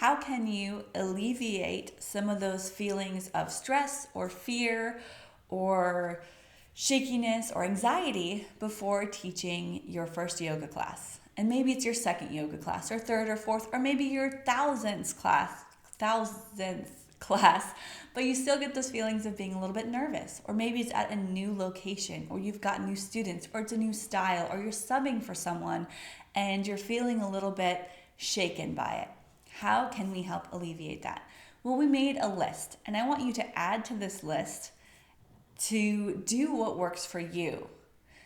how can you alleviate some of those feelings of stress or fear or shakiness or anxiety before teaching your first yoga class? And maybe it's your second yoga class or third or fourth, or maybe your thousandth class, but you still get those feelings of being a little bit nervous. Or maybe it's at a new location, or you've got new students, or it's a new style, or you're subbing for someone and you're feeling a little bit shaken by it. How can we help alleviate that? Well, we made a list, and I want you to add to this list to do what works for you.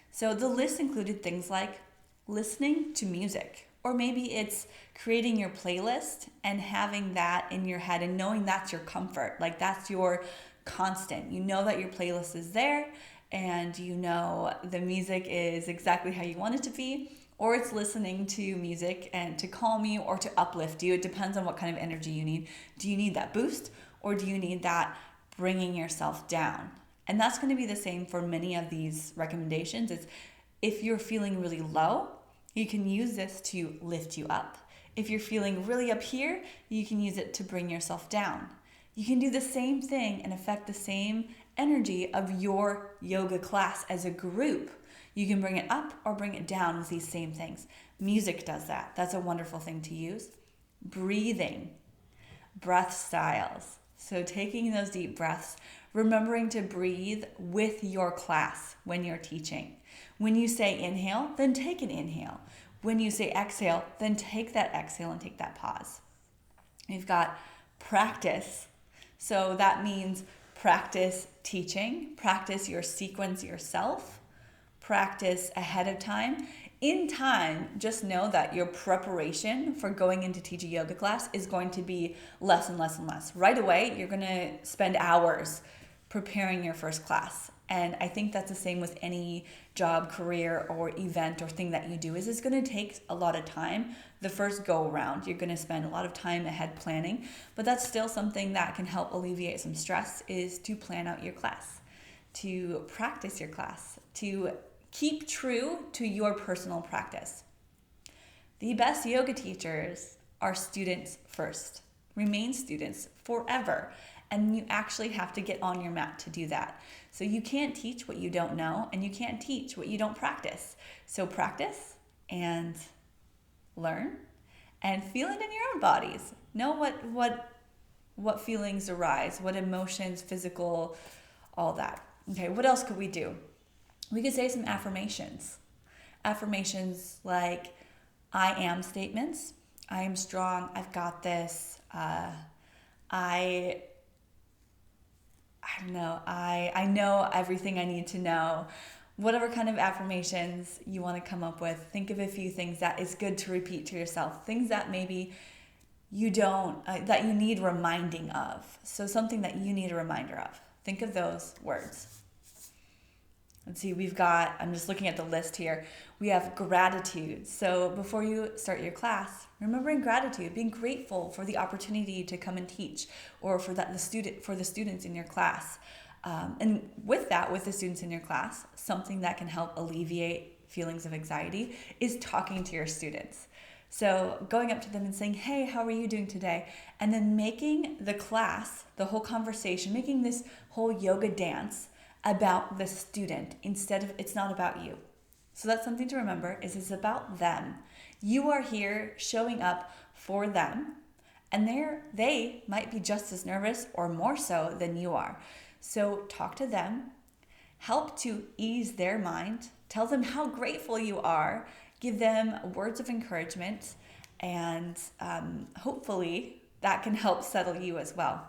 So the list included things like listening to music, or maybe it's creating your playlist and having that in your head and knowing that's your comfort, like that's your constant. You know that your playlist is there and you know the music is exactly how you want it to be, or it's listening to music and to calm you or to uplift you. It depends on what kind of energy you need. Do you need that boost, or do you need that bringing yourself down? And that's going to be the same for many of these recommendations. It's if you're feeling really low, you can use this to lift you up. If you're feeling really up here, you can use it to bring yourself down. You can do the same thing and affect the same energy of your yoga class as a group. You can bring it up or bring it down with these same things. Music does that. That's a wonderful thing to use. Breathing, breath styles. So taking those deep breaths, remembering to breathe with your class when you're teaching. When you say inhale, then take an inhale. When you say exhale, then take that exhale and take that pause. We've got practice. So that means practice teaching, practice your sequence yourself, practice ahead of time. In time, just know that your preparation for going in to teach a yoga class is going to be less and less and less. Right away, you're going to spend hours preparing your first class. And I think that's the same with any job, career, or event or thing that you do, is it's going to take a lot of time. The first go around, you're going to spend a lot of time ahead planning, but that's still something that can help alleviate some stress, is to plan out your class, to practice your class, to keep true to your personal practice. The best yoga teachers are students first. Remain students forever. And you actually have to get on your mat to do that. So you can't teach what you don't know, and you can't teach what you don't practice. So practice and learn and feel it in your own bodies. Know what feelings arise, what emotions, physical, all that. Okay, what else could we do? We could say some affirmations. Affirmations like I am statements. I am strong. I've got this. I don't know, I know everything I need to know. Whatever kind of affirmations you want to come up with, think of a few things that is good to repeat to yourself, things that maybe you don't, that you need reminding of. So something that you need a reminder of. Think of those words. Let's see, I'm just looking at the list here. We have gratitude. So before you start your class, remembering gratitude, being grateful for the opportunity to come and teach, or for the students in your class. And with the students in your class, something that can help alleviate feelings of anxiety is talking to your students. So going up to them and saying, hey, how are you doing today? And then making the class, the whole conversation, making this whole yoga dance about the student instead of, it's not about you. So that's something to remember, is it's about them. You are here showing up for them, and they might be just as nervous or more so than you are. So talk to them, help to ease their mind, tell them how grateful you are, give them words of encouragement, and hopefully that can help settle you as well.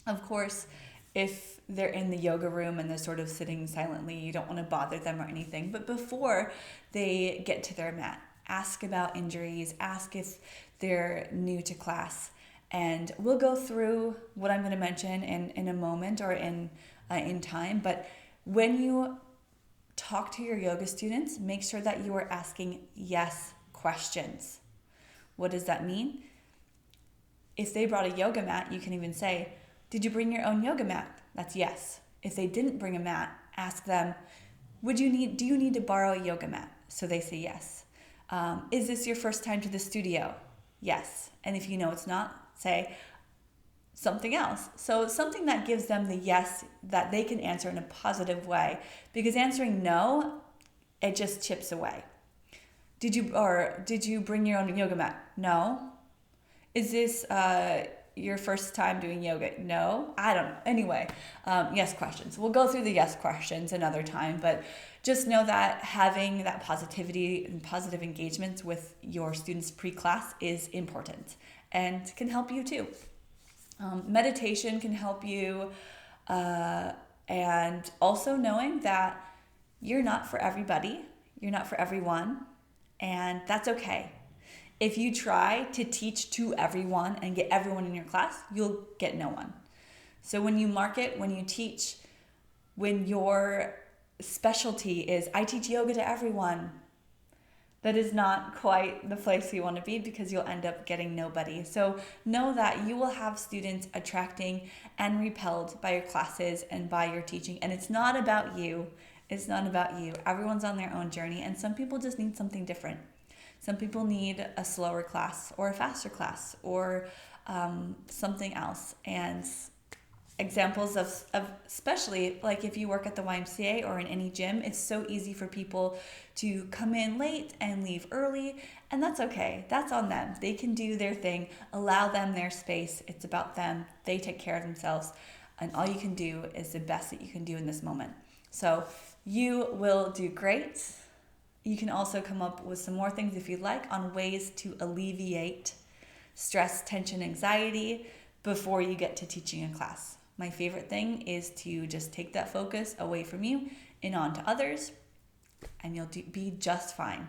Of course, if they're in the yoga room and they're sort of sitting silently, you don't want to bother them or anything. But before they get to their mat, ask about injuries, ask if they're new to class. And we'll go through what I'm going to mention in a moment or in time. But when you talk to your yoga students, make sure that you are asking yes questions. What does that mean? If they brought a yoga mat, you can even say, did you bring your own yoga mat? That's yes. If they didn't bring a mat, ask them, do you need to borrow a yoga mat? So they say yes. Is this your first time to the studio? Yes. And if you know it's not, say something else. So something that gives them the yes that they can answer in a positive way, because answering no, it just chips away. Did you bring your own yoga mat? No. Is this your first time doing yoga? No. I don't know. Anyway, yes questions. We'll go through the yes questions another time, but just know that having that positivity and positive engagements with your students pre-class is important and can help you too. Meditation can help you, and also knowing that you're not for everybody, you're not for everyone, and that's okay. If you try to teach to everyone and get everyone in your class, you'll get no one. So when you market, when you teach, when your specialty is, I teach yoga to everyone, that is not quite the place you want to be, because you'll end up getting nobody. So know that you will have students attracting and repelled by your classes and by your teaching. And it's not about you. It's not about you. Everyone's on their own journey, and some people just need something different. Some people need a slower class or a faster class or something else. And examples of especially like if you work at the YMCA or in any gym, it's so easy for people to come in late and leave early, and that's okay. That's on them. They can do their thing. Allow them their space. It's about them. They take care of themselves, and all you can do is the best that you can do in this moment. So you will do great. You can also come up with some more things if you'd like on ways to alleviate stress, tension, anxiety before you get to teaching a class. My favorite thing is to just take that focus away from you and on to others, and you'll be just fine.